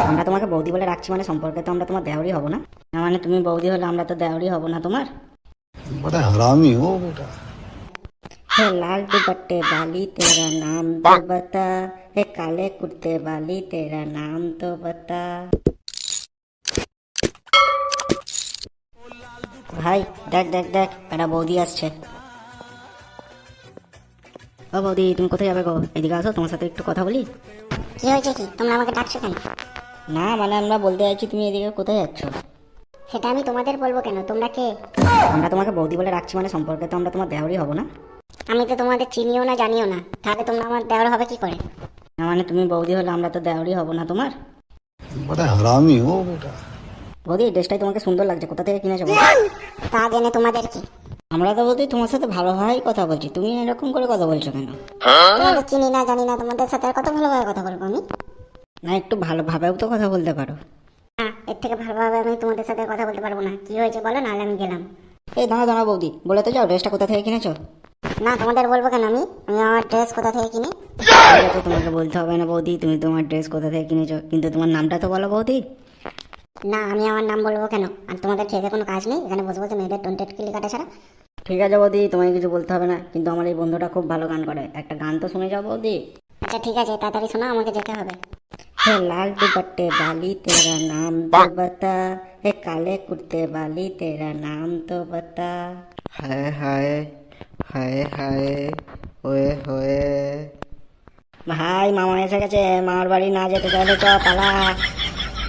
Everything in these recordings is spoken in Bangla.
আমরা তোমাকে বৌদি বলে রাখছি মানে সম্পর্কে তো আমরা তোমার দেওরই হব না। না মানে তুমি বৌদি হলে আমরা তো দেওরই হব না তোমার। बड़ा हरामी हो बेटा। हे लाल दुपट्टे वाली तेरा नाम तो बता, हे काले कुर्ते वाली तेरा नाम तो बता। ভাই দেখ দেখ দেখ একটা বৌদি আসছে। ও বৌদি তুমি কোথায় যাবে গো? এদিকে আসো, তোমার সাথে একটু কথা বলি। কি হয়েছে কি, তোমরা আমাকে ডাকছো কেন? না মানে আমরা বলতে চাইছি তুমি এদিকে কোথায় যাচ্ছ? সেটা আমি তোমাদের বলবো কেন? তোমরা কে? আমরা তোমাকে বৌদি বলে রাখছি মানে সম্পর্কে তো আমরা তোমার দেওরই হব না। আমি তো তোমাদের চিনিও না জানিও না, তাহলে তোমরা আমার দেওয়ার হবে কি করে? না মানে তুমি বৌদি হলে আমরা তো দেওরই হব না তোমার। बड़ा हरामी हो बेटा। বৌদি এই ড্রেসটাই তোমাকে সুন্দর লাগছে, কোথা থেকে কিনেছো বলো? তা জেনে তোমাদের কি? আমরা তো বৌদি তোমার সাথে ভালোভাবেই কথা বলছি, তুমি এরকম করে কথা বলছো কেন? তোমাদের চিনি না জানি না, তোমাদের সাথে আর কত ভালোভাবে কথা বলবো আমি? না একটু ভালোভাবেও তো কথা বলতে পারো। না, এর থেকে ভালোভাবে আমি তোমাদের সাথে কথা বলতে পারবো না। কি হয়েছে বলো, নাহলে আমি গেলাম। এই দাঁড়া দাঁড়া বৌদি, বলে তো যাও ড্রেসটা কোথা থেকে কিনেছো? না, তোমাদের বলবো কেন? আমি আমি আমার ড্রেস কোথা থেকে কিনি? এটা তো তোমাকে বলতে হবে না বৌদি, তুমি তোমার ড্রেস কোথা থেকে কিনেছো, কিন্তু তোমার নামটা তো বলো বৌদি। না, আমি আমার নাম বলবো কেন? আর তোমাদের খেতে কোনো কাজ নেই এখানে বসে বসে মেয়েদের টোনটেট কিলি কাটা ছাড়া? ঠিক আছে বৌদি, তোমাকে কিছু বলতে হবে না, কিন্তু আমার এই বন্ধুটা খুব ভালো গান করে, একটা গান তো শুনে যাও বৌদি। আচ্ছা ঠিক আছে, তাড়াতাড়ি শোনো, আমাকে যেতে হবে। हे लाल दुपट्टे वाली तेरा नाम तो बता, हे काले कुर्ते वाली तेरा नाम तो बता। हाय हाय हाय हाय ওয়ে হয়ে। ভাই মামা এসে গেছে, মামার বাড়ি না যেতে চাইলে চ পালা।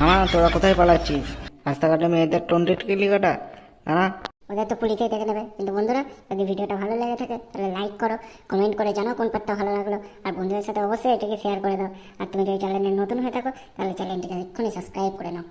মামা তোরা কোথায় পালাচ্ছিস? রাস্তাঘাটে মেয়েদের টোনটেট কিলি কাটা না। ওদের তো পুলিশেই দেখে নেবে। কিন্তু বন্ধুরা, যদি ভিডিওটা ভালো লেগে থাকে তাহলে লাইক করো, কমেন্ট করে জানাও কোন পার্টটা ভালো লাগলো, আর বন্ধুদের সাথে অবশ্যই এটাকে শেয়ার করে দাও। আর তুমি যদি চ্যানেলে নতুন হয়ে থাকো তাহলে চ্যানেলটিকে এক্ষুনি সাবস্ক্রাইব করে নাও।